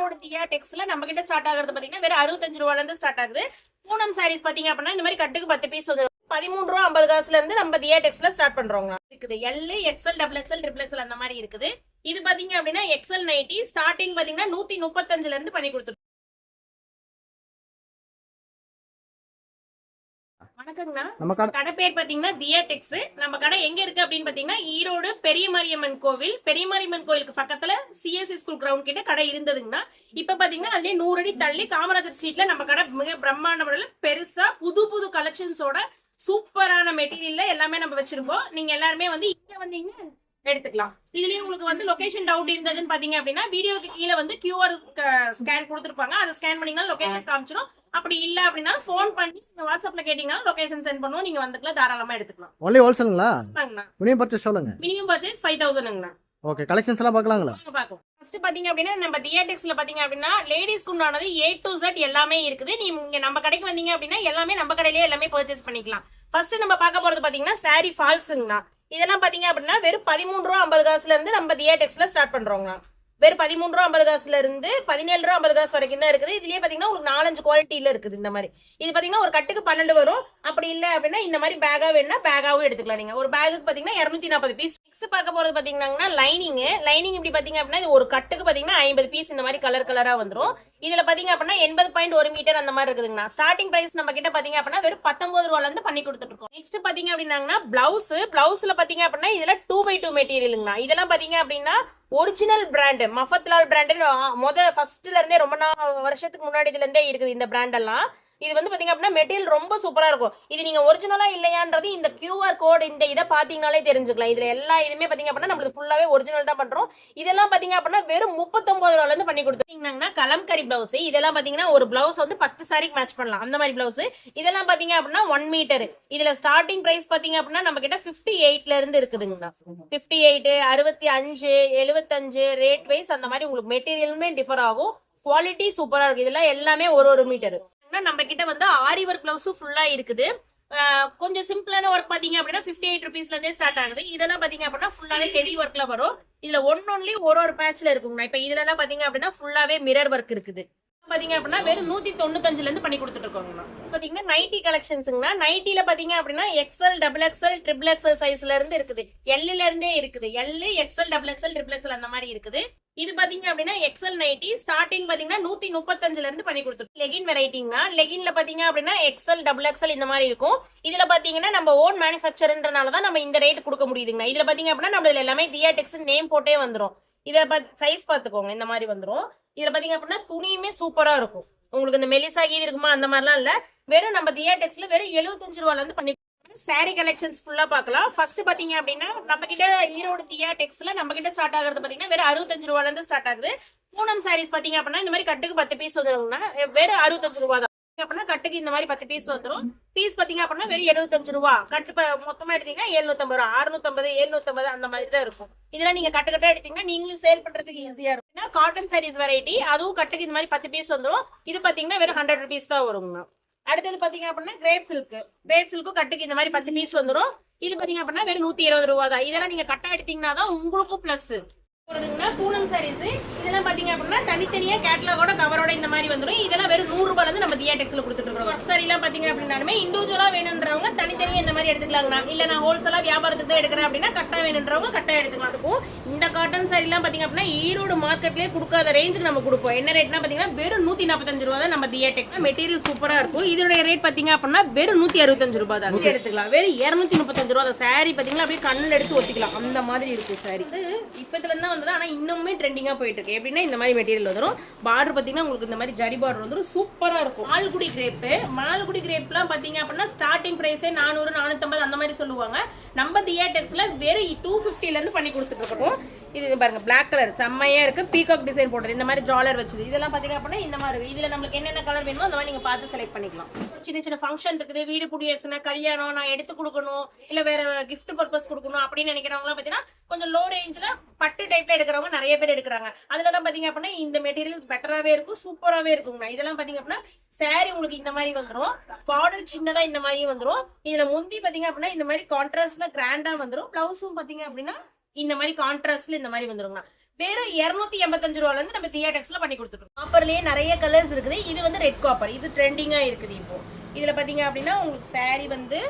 ஈரோடு தியா டெக்ஸ்ல நம்ம கிட்ட ஸ்டார்ட் ஆகுறது பாத்தீங்கன்னா வெறும் 65 ரூபாயில இருந்து ஸ்டார்ட் ஆகுது. பூனம் சாரீஸ் பாத்தீங்க அப்படின்னா இந்த மாதிரி கட்டுக்கு 10 பீஸ் வந்து 13 ரூபா 50 காசுல இருந்து நம்ம தியா டெக்ஸ்ல ஸ்டார்ட் பண்றோங்க. இருக்குது L, XL, double XL, triple XL அந்த மாதிரி இருக்குது. இது பாத்தீங்க அப்படின்னா எக்ஸ்எல் நைட்டி ஸ்டார்டிங் பாத்தீங்கன்னா 135ல இருந்து பண்ணி கொடுத்துருக்கோம். வணக்கங்கண்ணா, நம்ம கடை பேர் பாத்தீங்கன்னா தியா டெக்ஸ். நம்ம கடை எங்க இருக்கு அப்படின்னு பாத்தீங்கன்னா ஈரோடு பெரிய மாரியம்மன் கோவில். பெரிய மாரியம்மன் கோவிலுக்கு பக்கத்துல சிஎஸ்சி ஸ்கூல் கிரவுண்ட் கிட்ட கடை இருந்ததுங்கன்னா இப்ப பாத்தீங்கன்னா அதுலயே 100 அடி தள்ளி காமராஜர் ஸ்ட்ரீட்ல நம்ம கடை மிக பிரம்மாண்ட முறையில பெருசா புது புது கலெக்ஷன்ஸோட சூப்பரான மெட்டீரியல்ல எல்லாமே நம்ம வச்சிருக்கோம். நீங்க எல்லாருமே வந்து இங்க வந்தீங்கன்னா எடுத்துக்கலாம். இதுலயும் உங்களுக்கு வந்து லொகேஷன் டவுட் இருந்ததுன்னு பாத்தீங்க அப்படின்னா வீடியோக்கு கீழே வந்து QR ஸ்கேன் கொடுத்துருப்பாங்க. அதை ஸ்கேன் பண்ணீங்கன்னா லொகேஷன் காமிச்சிடும். அப்படி இல்ல அப்படின்னா போன் பண்ணி வாட்ஸ்அப்ல கேட்டீங்கன்னா லொகேஷன் சென்ட் பண்ணுவோம். நீங்க வந்துக்கலாம், தாராளமா எடுத்துக்கலாம். ஒன்லி ஹோல்சேலுங்களா? மினிமம் பர்ச்சேஸ் சொல்லுங்க. மினிமம் பர்ச்சேஸ் 5000ங்கண்ணா. ஓகே, கலெக்ஷன்ஸ் எல்லாம் பார்க்கலாங்களா? பாக்கலாம். ஃபர்ஸ்ட் பாத்தீங்க அப்படின்னா நம்ம தியா டெக்ஸ்ல பாத்தீங்க அப்படின்னா லேடிஸ்க்கு உண்டானது A to Z எல்லாமே இருக்குது. நீங்க நம்ம கடைக்கு வந்தீங்க அப்படின்னா எல்லாமே நம்ம கடையிலேயே எல்லாமே பர்ச்சேஸ் பண்ணிக்கலாம். ஃபர்ஸ்ட் நம்ம பார்க்க போறது பாத்தீங்கன்னா சாரி ஃபால்ஸ்ங்கண்ணா. இதெல்லாம் பாத்தீங்க அப்படின்னா வெறும் 13 ரூபா 50 காசுல இருந்து நம்ம தியா டெக்ஸ்ல ஸ்டார்ட் பண்றோங்க. வெறும் 13 ரூபா 50 காசுல இருந்து 17 ரூபா 50 காசு வரைக்கும் தான் இருக்குது. இதுலயே பாத்தீங்கன்னா உங்களுக்கு 4-5 குவாலிட்டியில இருக்குது. இந்த மாதிரி இது பாத்தீங்கன்னா ஒரு கட்டுக்கு 12 வரும். அப்படி இல்ல அப்படின்னா இந்த மாதிரி பேகா வேணும்னா பேகாவும் எடுத்துக்கலாம். நீங்க ஒரு பேகுக்கு பாத்தீங்கன்னா 240 பீஸ். நெக்ஸ்ட் பார்க்க போறது பாத்தீங்கன்னா லைனிங் இப்படி பாத்தீங்க அப்படின்னா இது ஒரு கட்டுக்கு பாத்தீங்கன்னா 50 பீஸ் இந்த மாதிரி கலர் கலரா வந்துரும். இதுல பாத்தீங்க அப்படின்னா 80.1 மீட்டர் அந்த மாதிரி இருக்குதுங்கண்ணா. ஸ்டார்டிங் பிரைஸ் நம்ம கிட்ட பாத்தீங்க அப்படின்னா வெறும் 19 ரூபால இருந்து பண்ணி கொடுத்துட்டு இருக்கோம். நெக்ஸ்ட் பாத்தீங்க அப்படின்னா பிளவுஸ்ல பாத்தீங்க அப்படின்னா இதுல 2x2 மெட்டீரியலுங்கண்ணா. இதெல்லாம் பாத்தீங்க அப்படின்னா ஒரிஜினல் பிராண்ட் மஃபத்லால் பிராண்ட் ஃபர்ஸ்ட்ல இருந்தே ரொம்ப வருஷத்துக்கு முன்னாடி இதுல இருந்தே இருக்குது இந்த பிராண்ட் எல்லாம். இது வந்து பாத்தீங்க அப்படின்னா மெட்டீரியல் ரொம்ப சூப்பரா இருக்கும். இது நீங்க ஒரிஜினலா இல்லையான்றது இந்த QR கோட் இந்த இதை பாத்தீங்கன்னாலே தெரிஞ்சுக்கலாம். இதுல எல்லா இதுமே பாத்தீங்க அப்படின்னா நம்மளுக்கு ஃபுல்லாவே ஒரிஜினல் தான் பண்றோம். இதெல்லாம் பாத்தீங்க அப்படின்னா வெறும் 39 ரூபால இருந்து பண்ணி கொடுத்தீங்கன்னா கலம்கரி பிளவுஸ். இதெல்லாம் பாத்தீங்கன்னா ஒரு பிளவுஸ் வந்து 10 சாரிக்கு மேட்ச் பண்ணலாம் அந்த மாதிரி பிளவுஸ். இதெல்லாம் பாத்தீங்க அப்படின்னா 1 மீட்டர். இதுல ஸ்டார்டிங் பிரைஸ் பாத்தீங்க அப்படின்னா நம்ம கிட்ட 58ல இருந்து இருக்குதுங்கண்ணா. 58, 65, 75 ரேட் வைஸ் அந்த மாதிரி உங்களுக்கு மெட்டீரியலுமே டிஃபர் ஆகும். குவாலிட்டி சூப்பரா இருக்கு. இதெல்லாம் எல்லாமே ஒரு மீட்டர். நம்ம கிட்ட வந்து ஆரி ஒர்க் பிளவுஸும் ஃபுல்லா இருக்குது. கொஞ்சம் சிம்பிளான ஒர்க் பாத்தீங்க அப்படின்னா 58 ருபீஸ்ல இருந்தே ஸ்டார்ட் ஆகுது. இதெல்லாம் பாத்தீங்க அப்படின்னா ஃபுல்லாவே ஹெவி ஒர்க்ல வரும். இதுல ஒன்லி ஒரு பேட்ச்ல இருக்குங்கண்ணா. இப்ப இதுல எல்லாம் பாத்தீங்க அப்படின்னா ஃபுல்லாவே மிரர் ஒர்க் இருக்குது. பாத்தீங்க அப்படின்னா வெறும் 195ல இருந்து பண்ணி கொடுத்துட்டு இருக்கோங்கண்ணா. பாத்தீங்கன்னா நைட்டி கலெக்ஷன்ஸ்ங்கண்ணா. நைட்டில பாத்தீங்க அப்படின்னா XL, double XL, triple XL சைஸ்ல இருந்து இருக்குது. Lல இருந்தே இருக்குது. L, XL, double XL, triple XL அந்த மாதிரி இருக்குது. இது பாத்தீங்க அப்படின்னா XL நைட்டி ஸ்டார்டிங் பாத்தீங்கன்னா 135ல இருந்து பண்ணி கொடுத்துருக்கோம். லெகின் வெரைட்டிங்கண்ணா. லெகின்ல பாத்தீங்க அப்படின்னா XL, டபுள் XL இந்த மாதிரி இருக்கும். இதுல பாத்தீங்கன்னா நம்ம ஓன் மேனுஃபேக்சர்ன்றனாலதான் நம்ம இந்த ரேட் கொடுக்க முடியுதுங்கண்ணா. இதுல பாத்தீங்க அப்படின்னா நம்ம எல்லாமே தியா டெக்ஸ் நேம் போட்டே வந்துரும். இத சைஸ் பாத்துக்கோங்க, இந்த மாதிரி வந்துரும். இதுல பாத்தீங்க அப்படின்னா துணியுமே சூப்பரா இருக்கும். உங்களுக்கு இந்த மெலிசா கீது இருக்குமா அந்த மாதிரிலாம் இல்ல. வெறும் நம்ம தியா டெக்ஸ்ல வெறும் 75 ரூபால இருந்து பண்ணி சாரி கலெக்ஷன்ஸ் ஃபுல்லா பார்க்கலாம். ஃபர்ஸ்ட் பாத்தீங்க அப்படின்னா நம்ம கிட்ட ஈரோடு தியா டெக்ஸ்ல நம்ம கிட்ட ஸ்டார்ட் ஆகுறது பாத்தீங்கன்னா வெறும் 65 ரூபால இருந்து ஸ்டார்ட் ஆகுது. பூனம் சாரீஸ் பாத்தீங்க அப்படின்னா இந்த மாதிரி கட்டுக்கு 10 பீஸ் வந்துருங்கன்னா வெறும் 65 ரூபா தான். அப்படின்னா கட்டுக்கு இந்த மாதிரி 10 பீஸ் வந்துடும். பீஸ் பாத்தீங்க அப்படின்னா வெறும் 75 ரூபா. கட்டு மொத்தமா எடுத்தீங்கன்னா 750 ரூபா, 650, 750 அந்த மாதிரி தான் இருக்கும். இதெல்லாம் நீங்க கட்டு எடுத்தீங்கன்னா நீங்களும் சேல் பண்றதுக்கு ஈஸியா இருக்கும். காட்டன் சாரீஸ் வெரைட்டி அதுவும் கட்டுக்கு இந்த மாதிரி 10 பீஸ் வந்துடும். இது பாத்தீங்கன்னா வெறும் 100 ருபீஸ் தான் வருங்கண்ணா. அடுத்தது பாத்தீங்க அப்படின்னா கிரேப் சில்க் கட்டுக்கு இந்த மாதிரி 10 பீஸ் வந்துடும். இது பாத்தீங்க அப்படின்னா வெறும் 120 ரூபா தான். இதெல்லாம் நீங்க கட்டா எடுத்தீங்கன்னா தான் உங்களுக்கும் பிளஸ் பூனம் சாரீஸ். இதெல்லாம் பாத்தீங்க அப்படின்னா தனித்தனியா கேட்டலாகோட கவரோட இந்த மாதிரி வந்துடும். இதெல்லாம் வெறும் 100 ரூபால இருந்து நம்ம தியா டெக்ஸ்ல கொடுத்துட்டு இருக்கோம். சாரி எல்லாம் பாத்தீங்க அப்படின்னாலுமே இண்டிவிஜுவலா வேணும்ன்றவங்க தனித்தனியா இந்த மாதிரி எடுத்துக்கலாங்கண்ணா. இல்ல நான் ஹோல்சேலா வியாபாரத்துக்கு தான் எடுக்கிறேன் அப்படின்னா கட்டா வேணும்ன்றவங்க கட்டா எடுத்துக்கலாம். இருக்கும் இந்த காட்டன் சாரி எல்லாம் பாத்தீங்க அப்படின்னா ஈரோடு மார்க்கெட்லயே கொடுக்காத ரேஞ்சுக்கு நம்ம கொடுப்போம். என்ன ரேட்னா பாத்தீங்கன்னா வெறும் 145 ரூபா தான் நம்ம தியா டெக்ஸ். மெட்டீரியல் சூப்பரா இருக்கும். இதோட ரேட் பாத்தீங்க அப்படின்னா வெறும் 165 ரூபாய் தான் எடுத்துக்கலாம். வெறும் 235 ரூபா தான். சாரி பாத்தீங்கன்னா அப்படியே கண்ணில் எடுத்து ஒத்திக்கலாம் அந்த மாதிரி இருக்கும் சாரி. இப்பத்துல இருந்தா ஆனா இன்னுமே ட்ரெண்டிங்கா போயிட்டு இருக்கு. எப்படின்னா இந்த மாதிரி மெட்டீரியல் வந்துரும். பார்டர் பாத்தீங்கன்னா உங்களுக்கு இந்த மாதிரி ஜரி பார்டர் வந்துரும். சூப்பரா இருக்கும். மால்குடி கிரேப்லாம் பாத்தீங்க அப்படின்னா ஸ்டார்டிங் பிரைஸே 400, 450 அந்த மாதிரி சொல்லுவாங்க. நம்ம தியா டெக்ஸ்ல வெறும் 250ல இருந்து பண்ணி கொடுத்துட்டு இருக்கோம். இது பாருங்க பிளாக் கலர் செம்மையா இருக்கு. பீகாக் டிசைன் போட்டது இந்த மாதிரி ஜாலர் வச்சது. இதெல்லாம் பாத்தீங்க அப்படின்னா இந்த மாதிரி இதுல நம்மளுக்கு என்னென்ன கலர் வேணுமோ அந்த மாதிரி நீங்க பார்த்து செலக்ட் பண்ணிக்கலாம். சின்ன ஃபங்க்ஷன் இருக்குது, வீடு புடியாச்சுன்னா, கல்யாணம், நான் எடுத்து கொடுக்கணும், இல்ல வேற கிஃப்ட் பர்பஸ் கொடுக்கணும் அப்படின்னு நினைக்கிறவங்க பாத்தீங்கன்னா கொஞ்சம் லோ ரேஞ்ச்ல பட்டு டைப்ல எடுக்கிறவங்க நிறைய பேர் எடுக்கிறாங்க. அதுல பாத்தீங்க அப்படின்னா இந்த மெட்டீரியல் பெட்டராவே இருக்கும், சூப்பராவே இருக்குங்க. இதெல்லாம் பாத்தீங்க அப்படின்னா சாரி உங்களுக்கு இந்த மாதிரி வந்துடும். பார்டர் சின்னதா இந்த மாதிரி வந்துடும். இதுல முந்தி பாத்தீங்க அப்படின்னா இந்த மாதிரி கான்ட்ராஸ்ட்ல கிராண்டா வந்துடும். பிளவுஸும் பாத்தீங்க அப்படின்னா இந்த மாதிரி கான்ட்ராஸ்ட்ல இந்த மாதிரி வந்துருங்க. வெறும் 285 ரூபாயில இருந்து நம்ம தியாடெக்ஸ்ல பண்ணி கொடுத்துருக்கோம். காப்பர்லயே நிறைய கலர்ஸ் இருக்குது. இது வந்து ரெட் காப்பர், இது ட்ரெண்டிங்கா இருக்குது இப்போ. இதுல பாத்தீங்க அப்படின்னா உங்களுக்கு saree வந்து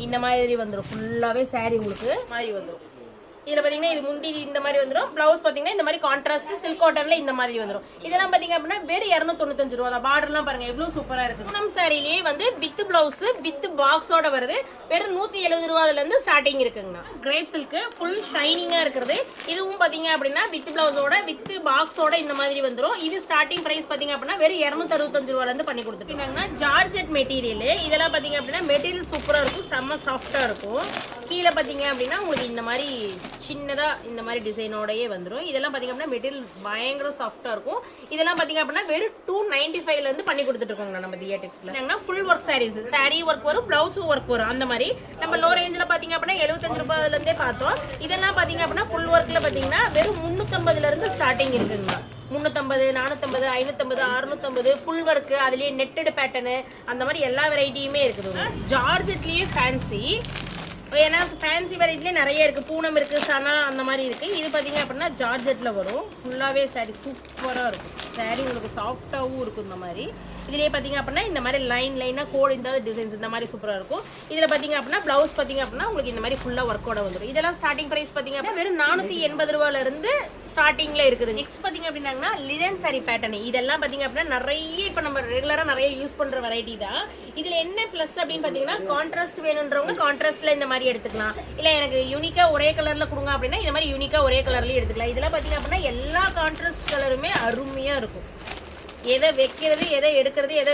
இந்த மாதிரி வந்துடும். ஃபுல்லாவே saree உங்களுக்கு மாதிரி வந்துடும். இதுல பாத்தீங்கன்னா இது முந்தி இந்த மாதிரி வந்துடும். பிளவுஸ் பாத்தீங்கன்னா இந்த மாதிரி கான்ட்ராஸ்ட் சில்க் காட்டன்ல இந்த மாதிரி வந்துடும். இதெல்லாம் பாத்தீங்க அப்படின்னா வெறும் 295 ரூபா தான். பார்டர்லாம் பாருங்க எவ்வளவு சூப்பரா இருக்கு. பூனம் சாரிலேயே வந்து வித் பிளவுஸ் வித் பாக்ஸோட வருது. வெறும் 170 ரூபாயில இருந்து ஸ்டார்டிங் இருக்குங்கண்ணா. கிரேப் சில்க் ஃபுல் ஷைனிங்கா இருக்கிறது. இதுவும் பாத்தீங்க அப்படின்னா வித் பிளவுஸோட வித் பாக்ஸோட இந்த மாதிரி வந்துடும். இது ஸ்டார்டிங் பிரைஸ் பாத்தீங்க அப்படின்னா வெறும் 265 ரூபாயில இருந்து பண்ணி கொடுத்துருக்கீங்கன்னா ஜார்ஜெட் மெட்டீரியல். இதெல்லாம் பாத்தீங்க அப்படின்னா மெட்டீரியல் சூப்பரா இருக்கும், செம்ம சாஃப்டா இருக்கும். கீழே பாத்தீங்க அப்படின்னா உங்களுக்கு இந்த மாதிரி சின்னதா இந்த மாதிரி டிசைனோடயே வந்துடும். இதெல்லாம் பாத்தீங்க அப்படின்னா மெட்டீரியல் பயங்கர சாஃப்டா இருக்கும். இதெல்லாம் பாத்தீங்க அப்படின்னா வெறும் 295 ல இருந்து பண்ணி கொடுத்துட்டு இருக்கோங்க நம்ம தியாடெக்ஸ்ல. Full work saris, sari work வரும், பிளவுஸும் ஒர்க் வரும். அந்த மாதிரி நம்ம லோ ரேஞ்சில பாத்தீங்க அப்படின்னா 75 ரூபாயில இருந்தே பார்த்தோம். இதெல்லாம் பாத்தீங்க அப்படின்னா ஃபுல் ஒர்க்ல பாத்தீங்கன்னா வெறும் 350 ல இருந்து ஸ்டார்டிங் இருக்குங்க. 350, 450, 550, 650 ஃபுல் ஒர்க், அதுலயே நெட்டட் பேட்டர்னு அந்த மாதிரி எல்லா வெரைட்டியுமே இருக்குது. ஜார்ஜெட்லயே ஃபேன்சி, ஏன்னா ஃபேன்சி வெரைட்டிலே நிறைய இருக்கு. பூனம் இருக்கு, சனா அந்த மாதிரி இருக்கு. இது பாத்தீங்க அப்படின்னா ஜார்ஜெட்ல வரும். ஃபுல்லாவே சாரி சூப்பரா இருக்கும். சாரி உங்களுக்கு சாஃப்டாவும் இருக்கும். இந்த மாதிரி இதுலயே பாத்தீங்க அப்படின்னா இந்த மாதிரி லைனா கோட் இந்த டிசைன்ஸ் இந்த மாதிரி சூப்பரா இருக்கும். இதுல பாத்தீங்க அப்படின்னா பிளவுஸ் பாத்தீங்க அப்படின்னா உங்களுக்கு இந்த மாதிரி ஃபுல்லா ஒர்க்கோட வந்துடும். இதெல்லாம் ஸ்டார்டிங் பிரைஸ் பாத்தீங்க அப்படின்னா வெறும் 480 ரூபாயில இருந்து ஸ்டார்டிங்ல இருக்குது. நெக்ஸ்ட் பாத்தீங்க அப்படின்னா லினன் சாரி பேட்டர்ன். இதெல்லாம் பாத்தீங்க அப்படின்னா நிறைய இப்ப நம்ம ரெகுலரா நிறைய யூஸ் பண்ற வெரைட்டி தான். இதுல என்ன பிளஸ் அப்படின்னு பாத்தீங்கன்னா கான்ட்ராஸ்ட் வேணும்ன்றவங்க கான்ட்ராஸ்ட்ல இந்த மாதிரி எடுத்துக்கலாம். இல்ல எனக்கு யூனிக்கா ஒரே கலர்ல கொடுங்க அப்படின்னா இந்த மாதிரி யூனிக்கா ஒரே கலர்லயே எடுத்துக்கலாம். இதெல்லாம் பாத்தீங்க அப்படின்னா எல்லா கான்ட்ராஸ்ட் கலருமே அருமையா இருக்கும். எதை வைக்கிறது, எதை எடுக்கிறது, எதை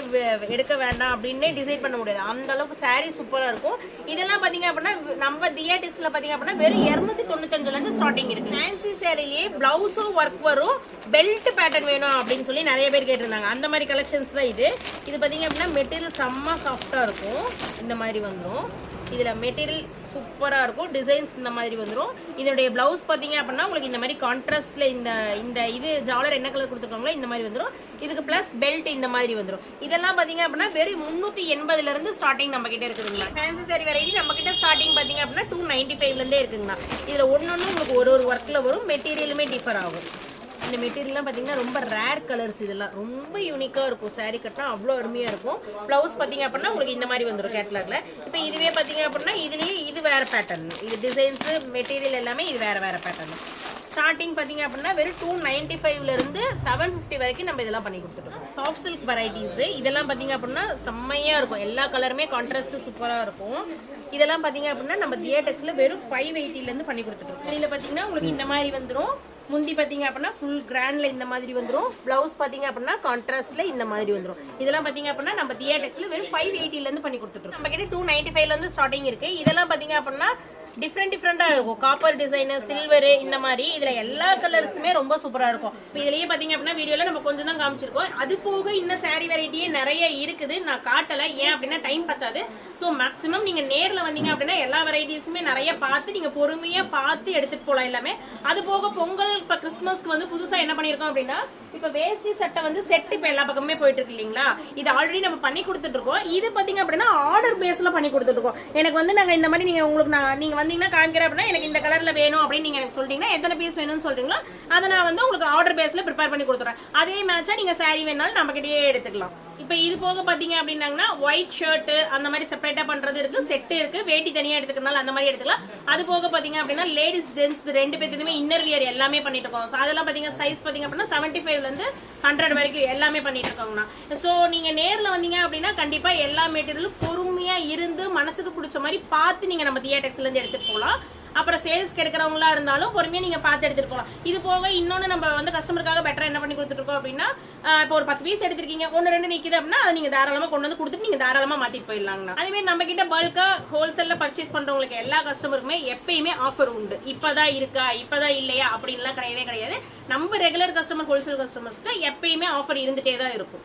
எடுக்க வேண்டாம் அப்படின்னு டிசைட் பண்ண முடியாது. அந்த அளவுக்கு சாரி சூப்பரா இருக்கும். இதெல்லாம் பாத்தீங்க அப்படின்னா நம்ம தியாடெக்ஸ்ல பாத்தீங்க அப்படின்னா வெறும் 295 ல இருந்து ஸ்டார்டிங் இருக்கு. ஃபேன்சி சாரிலேயே பிளவுஸும் ஒர்க் வரும், பெல்ட் பேட்டர்ன் வேணும் அப்படின்னு சொல்லி நிறைய பேர் கேட்டிருந்தாங்க. அந்த மாதிரி கலெக்ஷன்ஸ் தான் இது. இது பாத்தீங்க அப்படின்னா மெட்டீரியல் செம்ம சாஃப்டா இருக்கும். இந்த மாதிரி வந்துடும். இதுல மெட்டீரியல் சூப்பரா இருக்கும். டிசைன்ஸ் இந்த மாதிரி வந்துடும். இதோடைய பிளவுஸ் பாத்தீங்க அப்படின்னா உங்களுக்கு இந்த மாதிரி கான்ட்ராஸ்ட்ல இந்த இது ஜாலர் என்ன கலர் கொடுத்துருக்காங்களோ இந்த மாதிரி வந்துடும். இதுக்கு பிளஸ் பெல்ட் இந்த மாதிரி வந்துடும். இதெல்லாம் பாத்தீங்க அப்படின்னா வெறும் 380 ல இருந்து ஸ்டார்டிங் நம்ம கிட்ட இருக்குதுங்களா. ஃபேன்சி சாரி வெரைட்டி நம்ம கிட்ட ஸ்டார்டிங் பாத்தீங்க அப்படின்னா 295 ல இருந்தே இருக்குங்களா. இதுல ஒன்னொன்னு உங்களுக்கு ஒரு ஒர்க்ல வரும். மெட்டீரியலுமே டிஃபர் ஆகும். இந்த மெட்டீரியல்லாம் பாத்தீங்கன்னா ரொம்ப ரேர் கலர்ஸ். இதெல்லாம் ரொம்ப யூனிக்கா இருக்கும். சாரி கட்டினா அவ்வளோ அருமையா இருக்கும். பிளவுஸ் பாத்தீங்க அப்படின்னா உங்களுக்கு இந்த மாதிரி வந்துடும் கேட்லாக்ல. இப்போ இதுவே பாத்தீங்க அப்படின்னா இதுலயே இது வேற பேட்டர்ன். இது டிசைன்ஸ் மெட்டீரியல் எல்லாமே இது வேற வேற பேட்டர்ன். ஸ்டார்டிங் பாத்தீங்க அப்படின்னா வெறும் 295 ல இருந்து 750 வரைக்கும் நம்ம இதெல்லாம் பண்ணி கொடுத்துருக்கோம். சாஃப்ட் சில்க் வெரைட்டிஸ் இதெல்லாம் பாத்தீங்க அப்படின்னா செம்மையா இருக்கும். எல்லா கலருமே கான்ட்ராஸ்ட் சூப்பரா இருக்கும். இதெல்லாம் பாத்தீங்க அப்படின்னா நம்ம தியாடெக்ஸ்ல வெறும் 580 ல இருந்து பண்ணி கொடுத்துருக்கோம். இதுல பாத்தீங்கன்னா உங்களுக்கு இந்த மாதிரி வந்துடும். முந்தி பாத்தீங்க அப்படின்னா ஃபுல் கிராண்ட்ல இந்த மாதிரி வந்துடும். பிளவுஸ் பாத்தீங்க அப்படின்னா கான்ட்ராஸ்ட்ல இந்த மாதிரி வந்துடும். இதெல்லாம் பாத்தீங்க அப்படின்னா நம்ம தியாடெக்ஸ்ல வெறும் 580 ல இருந்து பண்ணி கொடுத்துருக்கோம். நம்ம கிட்ட 295 ல இருந்து ஸ்டார்டிங் இருக்கு. இதெல்லாம் பாத்தீங்க அப்படின்னா டிஃப்ரெண்டா இருக்கும். காப்பர் டிசைன், சில்வர் இந்த மாதிரி இதுல எல்லா கலர்ஸுமே ரொம்ப சூப்பரா இருக்கும். இதுலயே பாத்தீங்க அப்படின்னா வீடியோல நம்ம கொஞ்சம் தான் காமிச்சிருக்கோம். அது போக இன்னும் சாரி வெரைட்டியே நிறைய இருக்குது. நான் காட்டல, ஏன் அப்படின்னா டைம் பத்தாது. ஸோ மேக்ஸிமம் நீங்க நேர்ல வந்தீங்க அப்படின்னா எல்லா வெரைட்டிஸுமே நிறைய பார்த்து நீங்க பொறுமையா பார்த்து எடுத்துட்டு போகலாம் எல்லாமே. அது போக பொங்கல் இப்ப கிறிஸ்மஸ்க்கு வந்து புதுசா என்ன பண்ணிருக்கோம் அப்படின்னா இப்ப வேஷ்டி சட்டை வந்து செட் இப்ப எல்லா பக்கமே போயிட்டு இருக்கு இல்லைங்களா. இது ஆல்ரெடி நம்ம பண்ணி கொடுத்துட்டு இருக்கோம். இது பாத்தீங்க அப்படின்னா ஆர்டர் பேஸ்ல பண்ணி கொடுத்துட்டு இருக்கோம். எனக்கு வந்து நாங்க இந்த மாதிரி நீங்க உங்களுக்கு நீங்க வந்தீங்கன்னா காமிக்கிறேன் அப்படின்னா எனக்கு இந்த கலர்ல வேணும் அப்படின்னு நீங்க எனக்கு சொல்றீங்கன்னா எத்தனை பீஸ் வேணும்னு சொல்றீங்களோ அதை நான் வந்து உங்களுக்கு ஆர்டர் பேஸ்ல ப்ரிப்பேர் பண்ணி கொடுத்துறேன். அதே மேட்சா நீங்க சாரி வேணாலும் நம்ம கிட்டயே எடுத்துக்கலாம். இப்ப இது போக பாத்தீங்க அப்படின்னா ஒயிட் ஷர்ட் அந்த மாதிரி செப்பரேட்டா பண்றது இருக்கு, செட் இருக்கு, வேட்டி தனியா எடுத்துக்கனால அந்த மாதிரி எடுத்துக்கலாம். அது போக பாத்தீங்க அப்படின்னா லேடிஸ் ஜென்ஸ் ரெண்டு பேத்துக்குமே இன்னர் வியர் எல்லாமே பண்ணிட்டு இருக்கோம். அதெல்லாம் பாத்தீங்க சைஸ் பாத்தீங்க அப்படின்னா 75 ல இருந்து 100 வரைக்கும் எல்லாமே பண்ணிட்டு இருக்கோங்கண்ணா. சோ நீங்க நேர்ல வந்தீங்க அப்படின்னா கண்டிப்பா எல்லா மெட்டீரியலும் பொறுமையா இருந்து மனசுக்கு பிடிச்ச மாதிரி பார்த்து நீங்க நம்ம தியாடெக்ஸ்ல இருந்து எடுத்துட்டு போகலாம். அப்புறம் சேல்ஸ் எடுக்கிறவங்களா இருந்தாலும் பொறுமையா நீங்க பார்த்து எடுத்துட்டு போகலாம். இது போக இன்னொன்னு நம்ம வந்து கஸ்டமருக்காக பெட்டரா என்ன பண்ணி கொடுத்துட்டு இருக்கோம் அப்படின்னா இப்போ ஒரு 10 பீஸ் எடுத்திருக்கீங்க, 1-2 நிக்குது அப்படின்னா அதை நீங்க தாராளமா கொண்டு வந்து கொடுத்துட்டு நீங்க தாராளமா மாத்திட்டு போயிடலாங்கண்ணா. அதே மாதிரி நம்ம கிட்ட பல்கா ஹோல்சேல்ல பர்ச்சேஸ் பண்றவங்களுக்கு எல்லா கஸ்டமருக்குமே எப்பயுமே ஆஃபர் உண்டு. இப்பதான் இருக்கா இப்பதான் இல்லையா அப்படின்லாம் கிடையவே கிடையாது. நம்ம ரெகுலர் கஸ்டமர் ஹோல்சேல் கஸ்டமர்ஸ்க்கு எப்பயுமே ஆஃபர் இருந்துட்டே தான் இருக்கும்.